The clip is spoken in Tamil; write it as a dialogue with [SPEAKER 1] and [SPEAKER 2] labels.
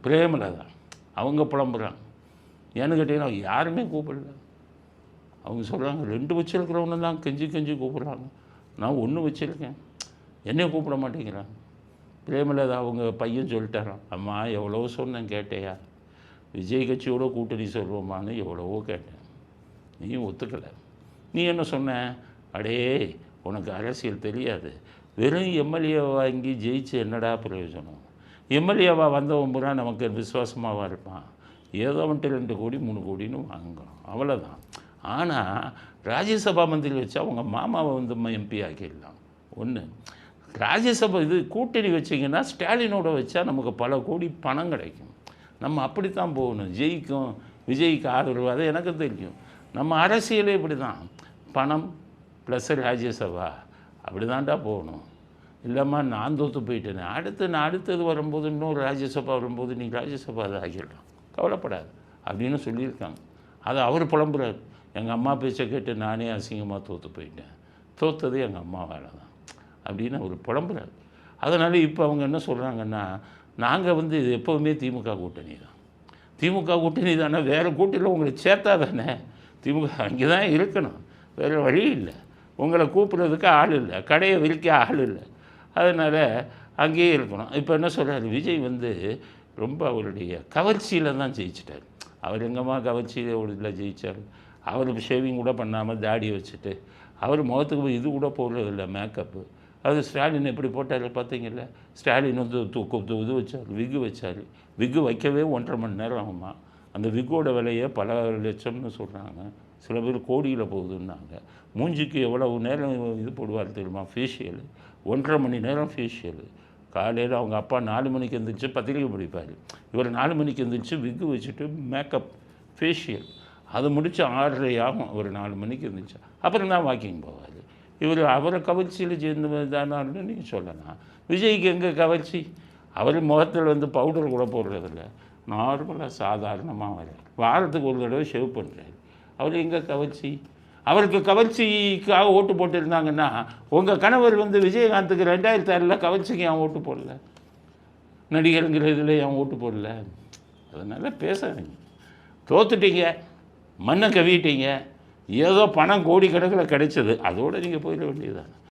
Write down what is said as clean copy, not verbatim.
[SPEAKER 1] பிரேமலதா அவங்க புலம்புறாங்க. ஏன்னு கேட்டிங்கன்னா யாருமே கூப்பிடல. அவங்க சொல்கிறாங்க 2 வச்சுருக்கிறவங்க தான் கெஞ்சி கெஞ்சி கூப்பிட்றாங்க, நான் 1 வச்சுருக்கேன், என்னைய கூப்பிட மாட்டேங்கிறாங்க. பிரேமலதா அவங்க பையன் சொல்லிட்டாரான், அம்மா எவ்வளோ சொன்னேன் கேட்டையா, விஜய் கட்சியோட கூட்டணி சொல்லுவோமான்னு எவ்வளவோ கேட்டேன், நீயும் ஒத்துக்கலை. நீ என்ன சொன்ன, அடே உனக்கு அரசியல் தெரியாது, வெறும் எம்எல்ஏ வாங்கி ஜெயிச்சு என்னடா பிரயோஜனம், எம்எல்ஏவாக வந்தவன் பூரா நமக்கு விசுவாசமாகவா இருப்பான், ஏதோ வந்துட்டு 2 கோடி 3 கோடின்னு வாங்குறோம் அவ்வளோதான். ஆனால் ராஜ்யசபா மந்திரி வச்சா அவங்க மாமாவை வந்து எம்பி ஆக்கிடலாம். ஒன்று ராஜ்யசபா இது கூட்டணி வச்சிங்கன்னா ஸ்டாலினோட வச்சா நமக்கு பல கோடி பணம் கிடைக்கும். நம்ம அப்படித்தான் போகணும். ஜெயிக்கும் விஜய்க்கு ஆதரவு, அது எனக்கு தெரியும். நம்ம அரசியலே இப்படி தான், பணம் ப்ளஸ் ராஜ்யசபா அப்படி தான்டா போகணும். இல்லைம்மா நான் தோற்று போயிட்டேனே, நான் அடுத்தது வரும்போது இன்னொரு ராஜ்யசபா வரும்போது நீ ராஜ்யசபா அதை ஆகிடலாம், கவலைப்படாது அப்படின்னு சொல்லியிருக்காங்க. அதை அவர் புலம்புறாரு, எங்கள் அம்மா பேச்சை கேட்டு நானே அசிங்கமாக தோற்று போயிட்டேன், தோற்றது எங்கள் அம்மா வேலை தான் அப்படின்னு அவர் புலம்புறாரு. அதனால் இப்போ அவங்க என்ன சொல்கிறாங்கன்னா, நாங்கள் வந்து இது எப்போவுமே திமுக கூட்டணி தான், திமுக கூட்டணி தானே, வேறு கூட்டணியில் உங்களை சேர்த்தா தானே, திமுக அங்கே தான் இருக்கணும், வேறு வழி இல்லை, உங்களை கூப்பிட்றதுக்கு ஆள் இல்லை, கடையை விரிக்க ஆள் இல்லை, அதனால் அங்கேயே இருக்கணும். இப்போ என்ன சொல்கிறார், விஜய் வந்து ரொம்ப அவருடைய கவர்ச்சியில் தான் ஜெயிச்சிட்டார். அவர் எங்கம்மா கவர்ச்சியில் ஒரு இதில் ஜெயித்தார், அவர் ஷேவிங் கூட பண்ணாமல் தாடியை வச்சுட்டு, அவர் முகத்துக்கு இது கூட போடுறதில்ல மேக்கப்பு. அது ஸ்டாலின் எப்படி போட்டார் பார்த்தீங்கல்ல, ஸ்டாலின் வந்து இது வச்சார், விக்கு வச்சார், விக்கு வைக்கவே 1.5 மணி நேரம் ஆகுமா, அந்த விக்கோட விலையை பல லட்சம்னு சொல்கிறாங்க, சில பேர் கோடியில் போகுதுன்னாங்க. மூஞ்சிக்கு எவ்வளவு நேரம் இது போடுவார் தெரியுமா, ஃபேஷியல் 1.5 மணி நேரம் ஃபேஷியல். காலையில் அவங்க அப்பா 4 மணிக்கு எழுந்திரிச்சு பத்திரிக்கை படிப்பார், இவர் 4 மணிக்கு எழுந்திரிச்சு விக்கு வச்சுட்டு மேக்கப் ஃபேஷியல், அது முடித்து 6:30 ஆகும், ஒரு 4 மணிக்கு எழுந்திரிச்சு அப்புறம் தான் வாக்கிங் போவார். இவர் அவரை கவர்ச்சியில் சேர்ந்து தானான்னு நீங்கள் சொல்லலாம். விஜய்க்கு எங்கே கவர்ச்சி, அவர் முகத்தில் வந்து பவுடர் கூட போடுறதில்ல, நார்மலாக சாதாரணமாக வர வாரத்துக்கு ஒரு தடவை ஷேவ் பண்ணுறாரு, அவர் எங்கே கவர்ச்சி. அவருக்கு கவர்ச்சிக்காக ஓட்டு போட்டிருந்தாங்கன்னா உங்கள் கணவர் வந்து விஜயகாந்துக்கு 2006 கவர்ச்சிக்கு ஏன் ஓட்டு போடல, நடிகருங்கிற இதில் ஏன் ஓட்டு போடல. அதனால் பேசாதீங்க, தோத்துட்டீங்க, மண்ணை கவிட்டீங்க, ஏதோ பணம் கோடிக்கணக்கில் கிடைச்சது, அதோடு நீங்கள் போயிட வேண்டியதுதான்.